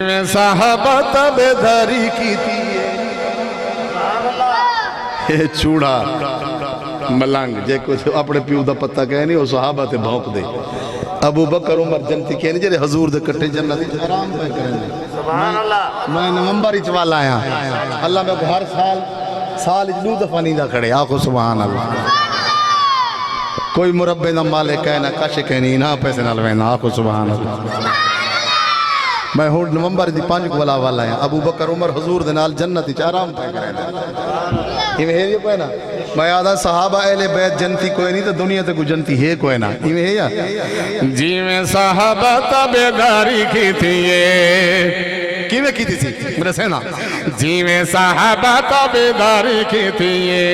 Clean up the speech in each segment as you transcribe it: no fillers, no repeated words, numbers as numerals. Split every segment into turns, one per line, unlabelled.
साहबा तबेदारी की थी ये चूड़ा मलंग जे कुछ अपने प्यू का पत्ता कह नहीं वो सहाबा ते भौंक दे अबू बकर उमर जन्नती कह नहीं जेरे हजूर दे कट्टे जन्नत आराम पे करेंगे। सुभान अल्लाह। मैं नवंबर इच वाला आया अल्लाह मैं हर साल दो दफा नींदा खड़े आखो सुभान अल्लाह। कोई मुरब्बे ना मालिक है ना कश कहनी ना पैसे नाल वेना आखो सुभान अल्लाह। मैं हूँ नवंबर की 5 को वाला है अबू बकर उमर हजूर दे नाल जन्नत च आराम पे करेंगे। इवें है ये ना मैं आदा सहाबा अहले बैत जन्नती कोई नहीं तो दुनिया ते कोई जन्नती है कोई ना इवें है या जिवें सहाबा तबेदारी की थी ये किवें की थी मेरे सेना जिवें सहाबा तबेदारी की थी ये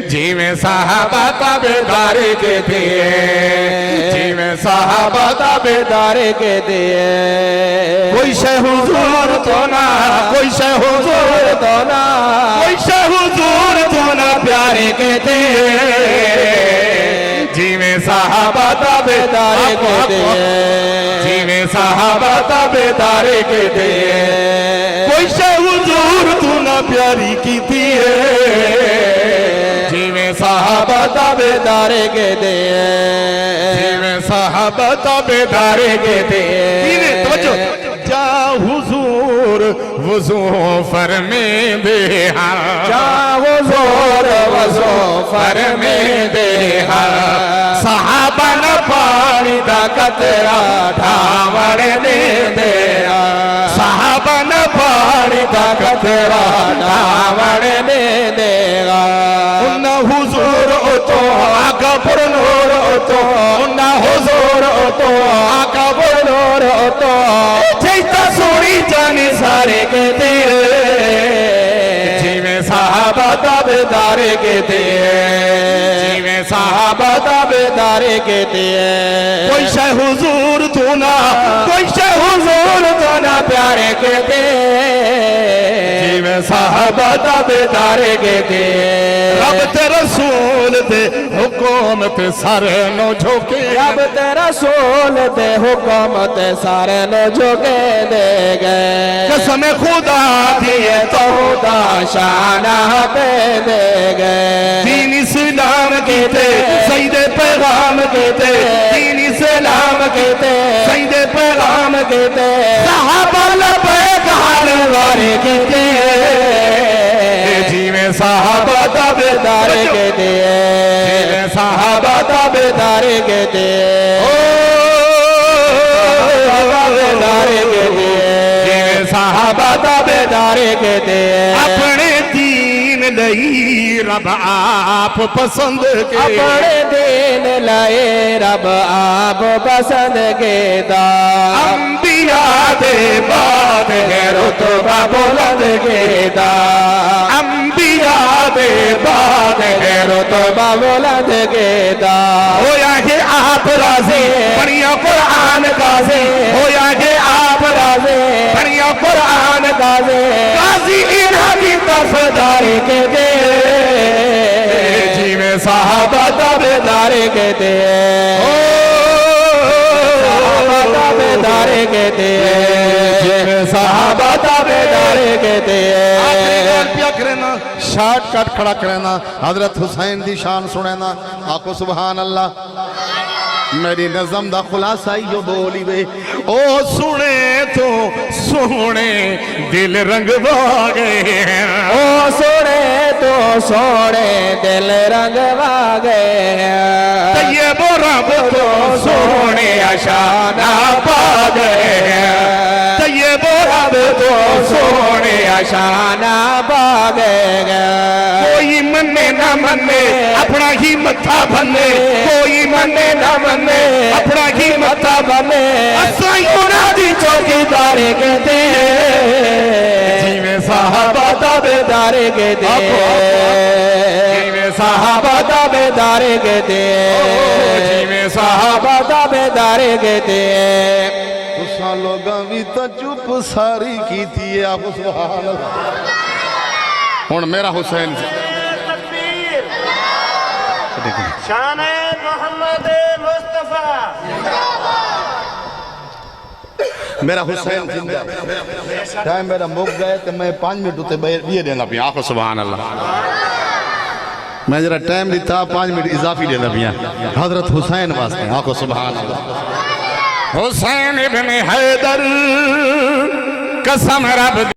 जिवें सहाबा तबेदारी की थी ये जिवें सहाबा तबेदारी की थी कोई शे हुजूर तो ना कोई शे हुजूर तो ना कोई शे हुजूर तो ना प्यारे के थे जिवें सहाबा तबेदारी के थे जिवें सहाबा तबेदारी के थे कोई शे हुजूर तू ना प्यारी की थी जिवें सहाबा तबेदारी के थे जिवें सहाबा तबेदारी के थे जा हुजूर वज़ू फरमे दे जा हुजूर वज़ू फरमे दे सहाबा न पानी दा कतरा ढावण दे दे सहाबा न पानी दा कतरा ढावण दे देगा उन हुजूर तो आका पर नूर तो उन हुजूर तो आका पर नूर तो जैता सोनी जाने सारे के दे जिवें सहाबा तबेदारी के दे जिवें सहाबा तबेदारी के दे कोई शे हुजूर तू ना कोई शे हुजूर तो ना प्यारे के दे जिवें सहाबा तबेदारी के दे रब ते रसूल दे हुक्म ते सारे नो झोके रब ते रसूल दे हुक्म ते सारे नो झोके दे गए कसम खुदा दिए तो खुदा शाना पे दे गए दीन इस्लाम के थे सईदे पैगाम के थे दीन इस्लाम के थे सईदे पैगाम के थे सहाबा लबैक हाल वाले के थे जिवें सहाबा तबेदारी के थे जिवें सहाबा तबेदारी के थे तबेदारी के थे जिवें सहाबा तबेदारी के थे अपने दीन लई रब आप पसंद के अपने दीन लई रब आप पसंद के दा अंबिया दे बाद है रुतबा बुलंद के दा अंबिया दे बाद है रुतबा बुलंद के दा होया के आप राज़ी बढ़िया कुरान गाज़ी होया के आप राज़ी बढ़िया कुरान गाज़ी गाज़ी इन्हां की तफदारी के दे जिवें सहाबा तबेदारी के दे सहाबा तबेदारी के दे जिवें सहाबा तबेदारी के दे शॉर्टकट खड़ा करना हजरत हुसैन दी शान सुनना आको सुभान अल्लाह मेरी नज़म दा खुलासा यो बोली वे ओ सुने तो सोने दिल रंग गए ओ सुने तो सोने दिल रंग गए ये बोरा तो सोने अशाना पा गए ये बोरा तो सोने अशाना पा गए कोई मन्ने ना मन्ने अपना ही मत्था भन्ने कोई मन्ने ना मन्ने अपना ही मत्था भन्ने दी चौकीदारी के दे जिवें सहाबा तबेदारी के दे जिवें सहाबा तबेदारी के दे जिवें सहाबा तबेदारी के दे तुसां लोगां भी तो चुप सारी की थी आप सुभान अल्लाह हुण मेरा हुसैन शान मोहम्मद मुस्तफा मेरा हुसैन जिंदा टाइम मेरा मुक गए तो मैं 5 मिनट उते ये देना पिया आखो सुभान अल्लाह मैं जरा टाइम दिता 5 मिनट इजाफी देना पिया हजरत हुसैन वास्ते आखो सुभान अल्लाह हुसैन इब्न हैदर कसम रब